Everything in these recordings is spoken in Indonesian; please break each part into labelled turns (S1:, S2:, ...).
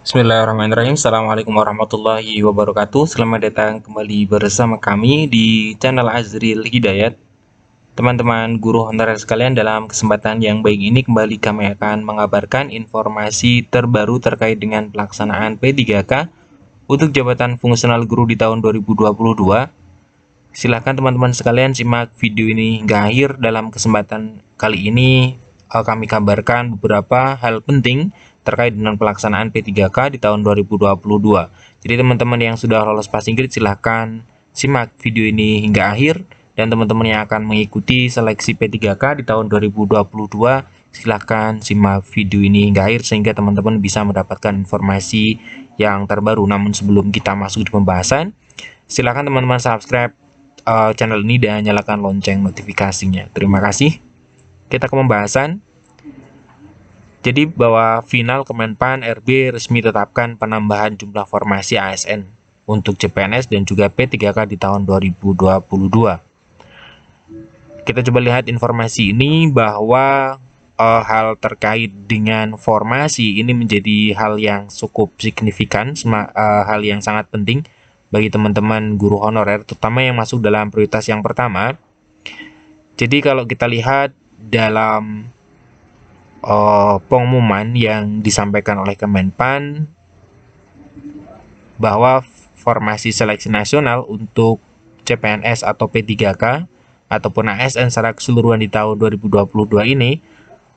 S1: Bismillahirrahmanirrahim. Assalamualaikum warahmatullahi wabarakatuh. Selamat datang kembali bersama kami di channel Azril Hidayat. Teman-teman guru honorer sekalian, dalam kesempatan yang baik ini kembali kami akan mengabarkan informasi terbaru terkait dengan pelaksanaan P3K untuk jabatan fungsional guru di tahun 2022. Silahkan teman-teman sekalian simak video ini hingga akhir. Dalam kesempatan kali ini kami kabarkan beberapa hal penting terkait dengan pelaksanaan P3K di tahun 2022. Jadi teman-teman yang sudah lolos passing grade silahkan simak video ini hingga akhir, dan teman-teman yang akan mengikuti seleksi P3K di tahun 2022 silahkan simak video ini hingga akhir sehingga teman-teman bisa mendapatkan informasi yang terbaru. Namun sebelum kita masuk di pembahasan, silahkan teman-teman subscribe channel ini dan nyalakan lonceng notifikasinya. Terima kasih. Kita ke pembahasan. Jadi bahwa final Kemenpan RB resmi tetapkan penambahan jumlah formasi ASN untuk CPNS dan juga P3K di tahun 2022. Kita coba lihat informasi ini bahwa hal terkait dengan formasi ini menjadi hal yang cukup signifikan, hal yang sangat penting bagi teman-teman guru honorer, terutama yang masuk dalam prioritas yang pertama. Jadi kalau kita lihat dalam pengumuman yang disampaikan oleh Kemenpan bahwa formasi seleksi nasional untuk CPNS atau P3K ataupun ASN secara keseluruhan di tahun 2022 ini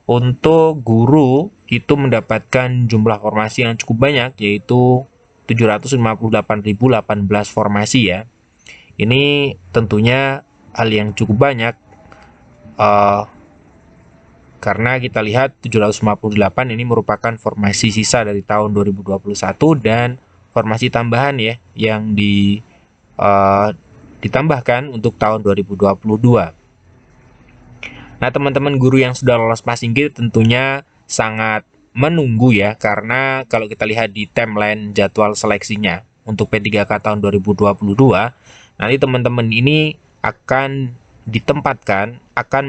S1: untuk guru itu mendapatkan jumlah formasi yang cukup banyak, yaitu 758.018 formasi ya. Ini tentunya hal yang cukup banyak karena kita lihat 758 ini merupakan formasi sisa dari tahun 2021 dan formasi tambahan ya yang ditambahkan untuk tahun 2022. Nah, teman-teman guru yang sudah lolos passing grade tentunya sangat menunggu ya, karena kalau kita lihat di timeline jadwal seleksinya untuk P3K tahun 2022, nanti teman-teman ini akan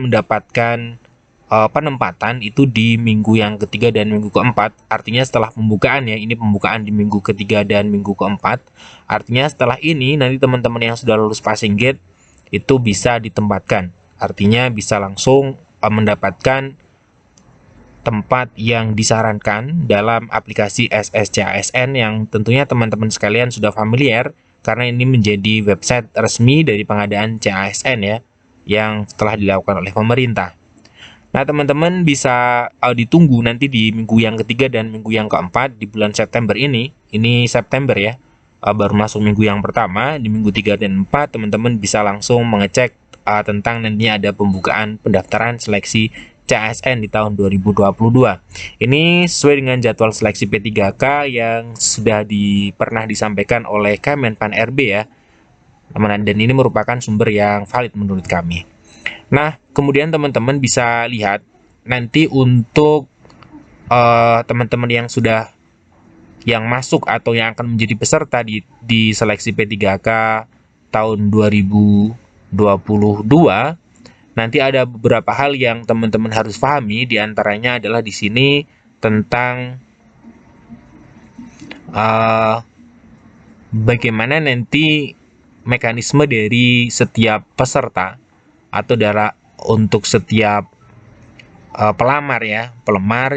S1: mendapatkan penempatan itu di minggu yang ketiga dan minggu keempat. Artinya setelah pembukaan ya, ini pembukaan di minggu ketiga dan minggu keempat. Artinya setelah ini nanti teman-teman yang sudah lulus passing grade itu bisa ditempatkan. Artinya bisa langsung mendapatkan tempat yang disarankan dalam aplikasi SSCASN yang tentunya teman-teman sekalian sudah familiar karena ini menjadi website resmi dari pengadaan CASN ya, yang telah dilakukan oleh pemerintah. Nah, teman-teman bisa ditunggu nanti di minggu yang ketiga dan minggu yang keempat di bulan September ini. Ini September ya, baru masuk minggu yang pertama. Di minggu 3 dan 4, teman-teman bisa langsung mengecek tentang nantinya ada pembukaan pendaftaran seleksi CASN di tahun 2022. Ini sesuai dengan jadwal seleksi P3K yang sudah pernah disampaikan oleh Kemenpan RB ya. Dan ini merupakan sumber yang valid menurut kami. Nah, kemudian teman-teman bisa lihat nanti untuk teman-teman yang masuk atau yang akan menjadi peserta di seleksi P3K tahun 2022, nanti ada beberapa hal yang teman-teman harus pahami. Di antaranya adalah di sini tentang bagaimana nanti mekanisme dari setiap peserta atau untuk setiap pelamar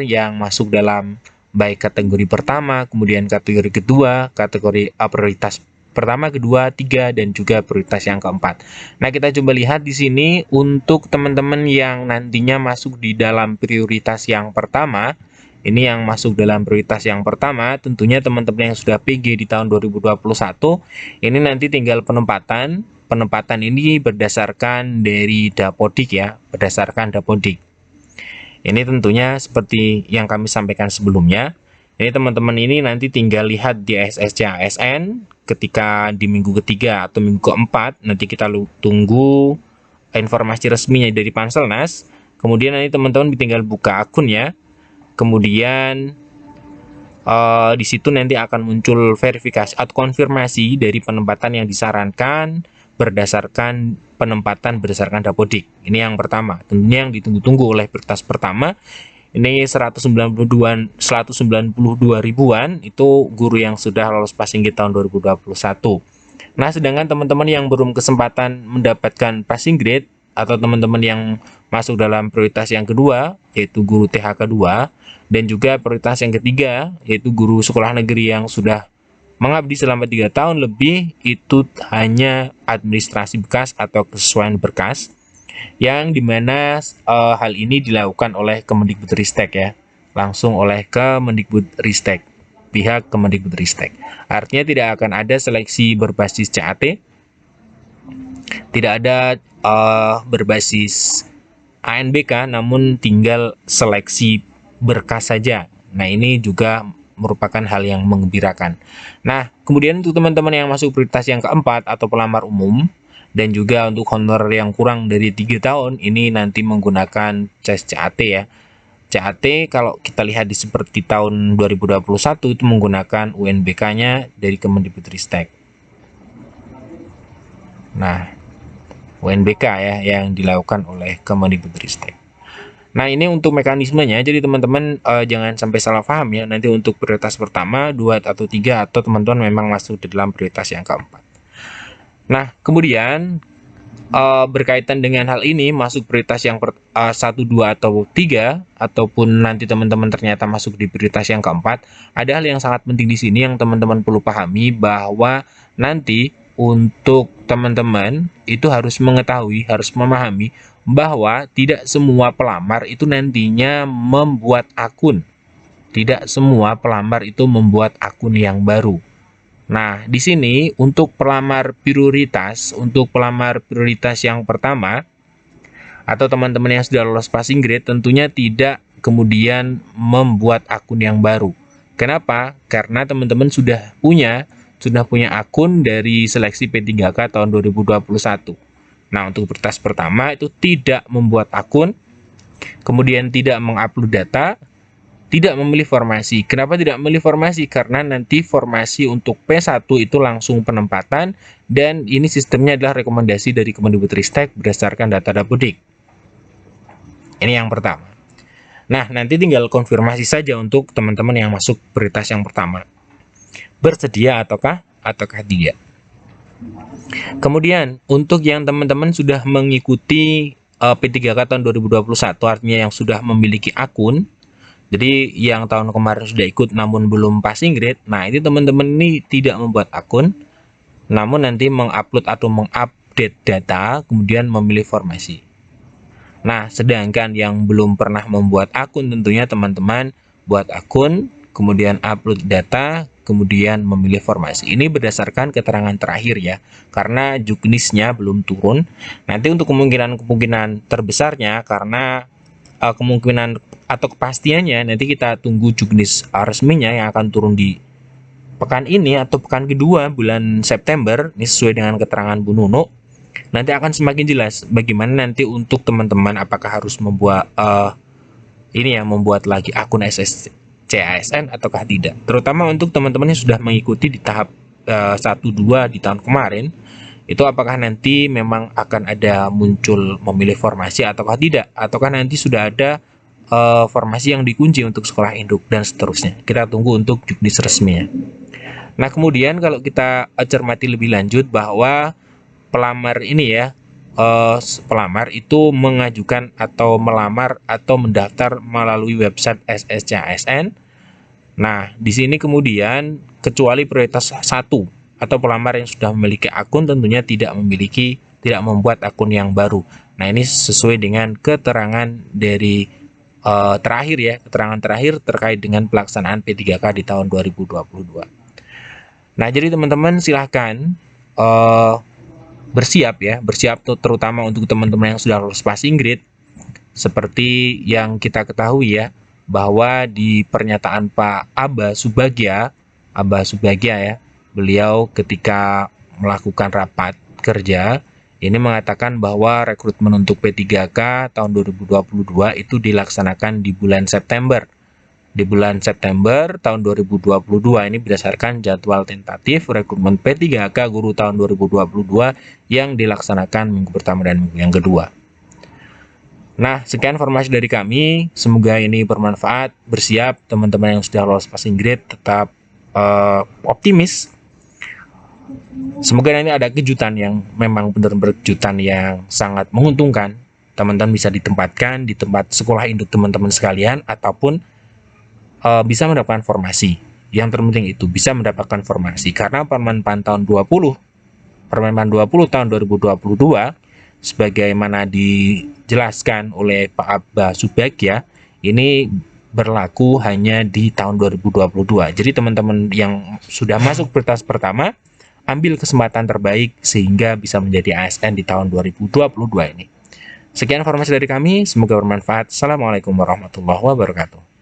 S1: yang masuk dalam baik kategori pertama, kemudian kategori kedua, kategori prioritas pertama, kedua, tiga, dan juga prioritas yang keempat. Nah, kita coba lihat di sini untuk teman-teman yang nantinya masuk di dalam prioritas yang pertama. Ini yang masuk dalam prioritas yang pertama, tentunya teman-teman yang sudah PG di tahun 2021, ini nanti tinggal penempatan. Penempatan ini berdasarkan dari Dapodik ya, berdasarkan Dapodik. Ini tentunya seperti yang kami sampaikan sebelumnya. Ini teman-teman ini nanti tinggal lihat di SSCASN ketika di minggu ketiga atau minggu keempat. Nanti kita tunggu informasi resminya dari Panselnas. Kemudian nanti teman-teman tinggal buka akun ya. Kemudian di situ nanti akan muncul verifikasi atau konfirmasi dari penempatan yang disarankan berdasarkan penempatan berdasarkan Dapodik. Ini yang pertama, tentunya yang ditunggu-tunggu oleh prioritas pertama Ini 192 ribuan itu guru yang sudah lolos passing grade tahun 2021. Nah, sedangkan teman-teman yang belum kesempatan mendapatkan passing grade atau teman-teman yang masuk dalam prioritas yang kedua, yaitu guru THK 2, dan juga prioritas yang ketiga, yaitu guru sekolah negeri yang sudah mengabdi selama 3 tahun lebih, itu hanya administrasi bekas atau kesesuaian berkas, yang dimana hal ini dilakukan oleh Kemendikbudristek ya, langsung oleh Kemendikbudristek, pihak Kemendikbudristek. Artinya tidak akan ada seleksi berbasis CAT, tidak ada berbasis ANBK, namun tinggal seleksi berkas saja. Nah, ini juga merupakan hal yang menggembirakan. Nah, kemudian untuk teman-teman yang masuk prioritas yang keempat atau pelamar umum, dan juga untuk honorer yang kurang dari 3 tahun, ini nanti menggunakan tes CAT ya. CAT kalau kita lihat di seperti tahun 2021 itu menggunakan UNBK-nya dari Kemendikbudristek. Nah, UNBK ya yang dilakukan oleh Kemendikbudristek. Nah, ini untuk mekanismenya, jadi teman-teman jangan sampai salah paham ya, nanti untuk prioritas pertama, 2 atau 3, atau teman-teman memang masuk di dalam prioritas yang keempat. Nah, kemudian berkaitan dengan hal ini, masuk prioritas yang 1, 2, atau 3, ataupun nanti teman-teman ternyata masuk di prioritas yang keempat, ada hal yang sangat penting di sini yang teman-teman perlu pahami, bahwa nanti untuk teman-teman itu harus mengetahui, harus memahami bahwa tidak semua pelamar itu nantinya membuat akun. Tidak semua pelamar itu membuat akun yang baru. Nah, di sini untuk pelamar prioritas yang pertama atau teman-teman yang sudah lolos passing grade tentunya tidak kemudian membuat akun yang baru. Kenapa? Karena teman-teman sudah punya akun dari seleksi P3K tahun 2021. Nah, untuk prioritas pertama itu tidak membuat akun, kemudian tidak mengupload data, tidak memilih formasi. Kenapa tidak memilih formasi? Karena nanti formasi untuk P1 itu langsung penempatan, dan ini sistemnya adalah rekomendasi dari Kemendikbudristek berdasarkan data Dapodik. Ini yang pertama. Nah, nanti tinggal konfirmasi saja untuk teman-teman yang masuk prioritas yang pertama. Bersedia ataukah tidak. Kemudian, untuk yang teman-teman sudah mengikuti P3K tahun 2021, artinya yang sudah memiliki akun, jadi yang tahun kemarin sudah ikut namun belum passing grade, nah ini teman-teman ini tidak membuat akun, namun nanti mengupload atau mengupdate data, kemudian memilih formasi. Nah, sedangkan yang belum pernah membuat akun, tentunya teman-teman buat akun, kemudian upload data, kemudian memilih formasi. Ini berdasarkan keterangan terakhir ya, karena juknisnya belum turun. Nanti untuk kemungkinan terbesarnya, karena kemungkinan atau kepastiannya nanti kita tunggu juknis resminya yang akan turun di pekan ini atau pekan kedua bulan September. Ini sesuai dengan keterangan Bu Nuno. Nanti akan semakin jelas bagaimana nanti untuk teman-teman apakah harus membuat membuat lagi akun CASN ataukah tidak. Terutama untuk teman-teman yang sudah mengikuti di tahap 1-2 di tahun kemarin, itu apakah nanti memang akan ada muncul memilih formasi ataukah tidak, ataukah nanti sudah ada formasi yang dikunci untuk sekolah induk dan seterusnya. Kita tunggu untuk juknis resminya. Nah, kemudian kalau kita cermati lebih lanjut bahwa pelamar ini ya, pelamar itu mengajukan atau melamar atau mendaftar melalui website SSCASN. Nah, di sini kemudian kecuali prioritas 1 atau pelamar yang sudah memiliki akun tentunya tidak membuat akun yang baru. Nah, ini sesuai dengan keterangan dari terakhir ya, keterangan terakhir terkait dengan pelaksanaan P3K di tahun 2022. Nah, jadi teman-teman silahkan bersiap terutama untuk teman-teman yang sudah lulus passing grade. Seperti yang kita ketahui ya, bahwa di pernyataan Pak Aba Subagya ya, beliau ketika melakukan rapat kerja ini mengatakan bahwa rekrutmen untuk P3K tahun 2022 itu dilaksanakan di bulan September. Di bulan September tahun 2022 ini berdasarkan jadwal tentatif rekrutmen P3K guru tahun 2022 yang dilaksanakan minggu pertama dan minggu yang kedua. Nah, sekian informasi dari kami. Semoga ini bermanfaat. Bersiap, teman-teman yang sudah lolos passing grade tetap optimis. Semoga nanti ada kejutan yang memang benar-benar kejutan yang sangat menguntungkan. Teman-teman bisa ditempatkan di tempat sekolah induk teman-teman sekalian, ataupun bisa mendapatkan formasi. Yang terpenting itu bisa mendapatkan formasi, karena Permenpan tahun 20 tahun 2022 sebagaimana dijelaskan oleh Pak Abba Subagya, ini berlaku hanya di tahun 2022. Jadi teman-teman yang sudah masuk prioritas pertama, ambil kesempatan terbaik sehingga bisa menjadi ASN di tahun 2022 ini. Sekian informasi dari kami, semoga bermanfaat. Assalamualaikum warahmatullahi wabarakatuh.